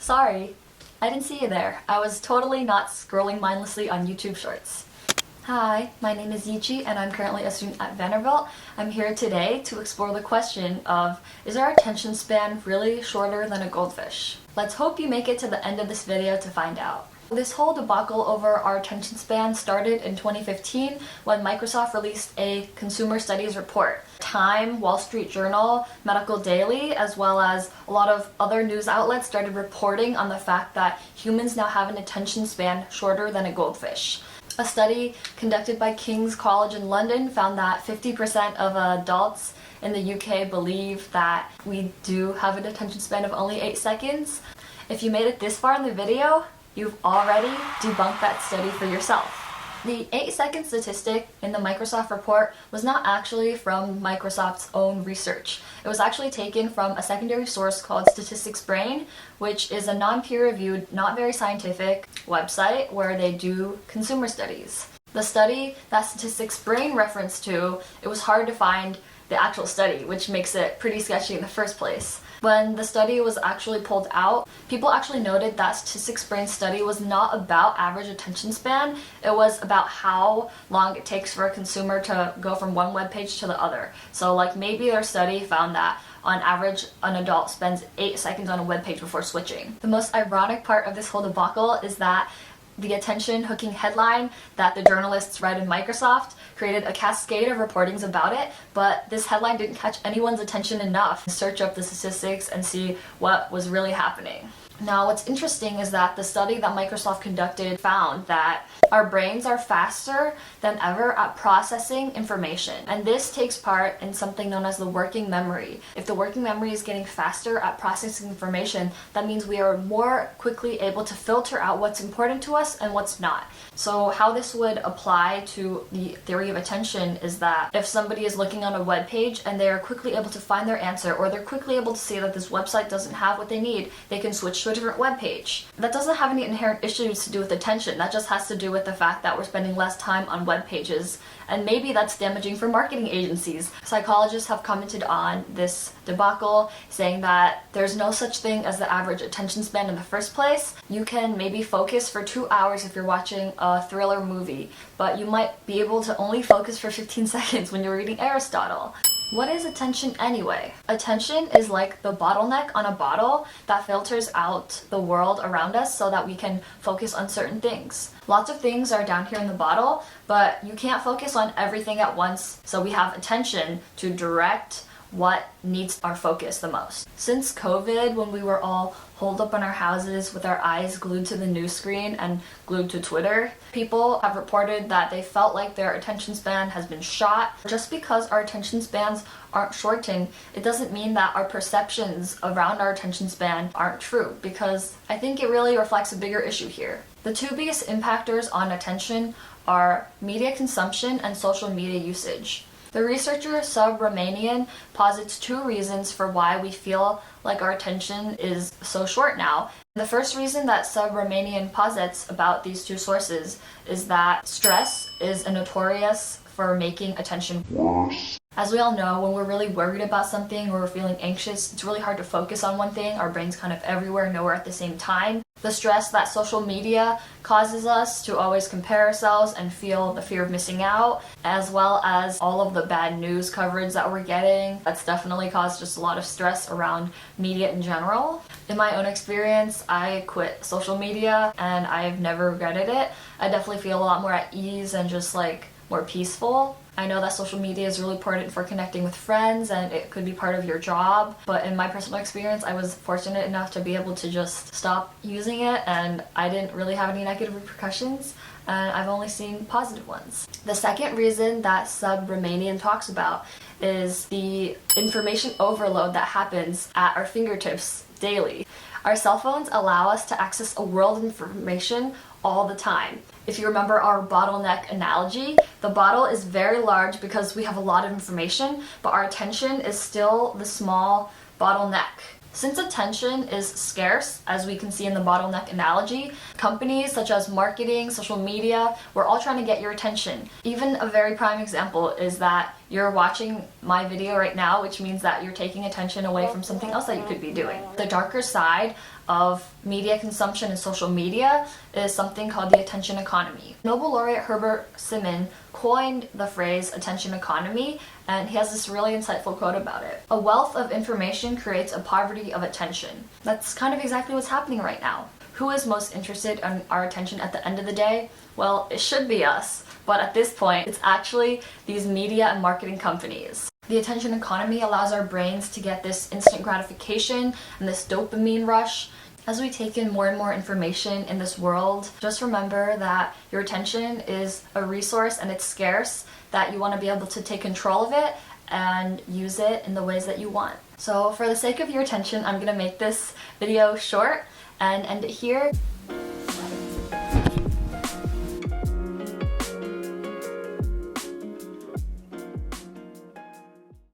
Sorry, I didn't see you there. I was totally not scrolling mindlessly on YouTube Shorts. Hi, my name is Yichi and I'm currently a student at Vanderbilt. I'm here today to explore the question of, is our attention span really shorter than a goldfish? Let's hope you make it to the end of this video to find out. This whole debacle over our attention span started in 2015 when Microsoft released a consumer studies report. Time, Wall Street Journal, Medical Daily, as well as a lot of other news outlets started reporting on the fact that humans now have an attention span shorter than a goldfish. A study conducted by King's College in London found that 50% of adults in the UK believe that we do have an attention span of only 8 seconds. If you made it this far in the video, you've already debunked that study for yourself. The 8-second statistic in the Microsoft report was not actually from Microsoft's own research. It was actually taken from a secondary source called Statistics Brain, which is a non-peer-reviewed, not very scientific website where they do consumer studies. The study that Statistics Brain referenced to, it was hard to find the actual study, which makes it pretty sketchy in the first place. When the study was actually pulled out, people actually noted that Statistics Brain's study was not about average attention span, it was about how long it takes for a consumer to go from one web page to the other. So like maybe their study found that on average an adult spends 8 seconds on a web page before switching. The most ironic part of this whole debacle is that the attention-hooking headline that the journalists read in Microsoft created a cascade of reportings about it, but this headline didn't catch anyone's attention enough to search up the statistics and see what was really happening. Now, what's interesting is that the study that Microsoft conducted found that our brains are faster than ever at processing information. And this takes part in something known as the working memory. If the working memory is getting faster at processing information, that means we are more quickly able to filter out what's important to us and what's not. So how this would apply to the theory of attention is that if somebody is looking on a web page and they're quickly able to find their answer, or they're quickly able to see that this website doesn't have what they need, they can switch to a different web page. That doesn't have any inherent issues to do with attention. That just has to do with the fact that we're spending less time on web pages, and maybe that's damaging for marketing agencies. Psychologists have commented on this debacle, saying that there's no such thing as the average attention span in the first place. You can maybe focus for 2 hours if you're watching a thriller movie, but you might be able to only focus for 15 seconds when you're reading Aristotle. What is attention anyway? Attention is like the bottleneck on a bottle that filters out the world around us so that we can focus on certain things. Lots of things are down here in the bottle, but you can't focus on everything at once, so we have attention to direct what needs our focus the most. Since COVID, when we were all holed up in our houses with our eyes glued to the news screen and glued to Twitter, people have reported that they felt like their attention span has been shot. Just because our attention spans aren't shortened, it doesn't mean that our perceptions around our attention span aren't true, because I think it really reflects a bigger issue here. The two biggest impactors on attention are media consumption and social media usage. The researcher Subramanian posits 2 reasons for why we feel like our attention is so short now. The first reason that Subramanian posits about these 2 sources is that stress is notorious for making attention worse. As we all know, when we're really worried about something or we're feeling anxious, it's really hard to focus on one thing. Our brain's kind of everywhere, nowhere at the same time. The stress that social media causes us to always compare ourselves and feel the fear of missing out, as well as all of the bad news coverage that we're getting, that's definitely caused just a lot of stress around media in general. In my own experience, I quit social media and I've never regretted it. I definitely feel a lot more at ease and just like more peaceful. I know that social media is really important for connecting with friends and it could be part of your job, but in my personal experience, I was fortunate enough to be able to just stop using it and I didn't really have any negative repercussions, and I've only seen positive ones. The second reason that Subramanian talks about is the information overload that happens at our fingertips daily. Our cell phones allow us to access a world of information all the time. If you remember our bottleneck analogy, the bottle is very large because we have a lot of information, but our attention is still the small bottleneck. Since attention is scarce, as we can see in the bottleneck analogy, companies such as marketing, social media, we're all trying to get your attention. Even a very prime example is that you're watching my video right now, which means that you're taking attention away from something else that you could be doing. The darker side of media consumption and social media is something called the attention economy. Nobel laureate Herbert Simon coined the phrase attention economy, and he has this really insightful quote about it. A wealth of information creates a poverty of attention. That's kind of exactly what's happening right now. Who is most interested in our attention at the end of the day? Well, it should be us, but at this point, it's actually these media and marketing companies. The attention economy allows our brains to get this instant gratification and this dopamine rush. As we take in more and more information in this world, just remember that your attention is a resource and it's scarce, that you want to be able to take control of it and use it in the ways that you want. So for the sake of your attention, I'm going to make this video short and end it here.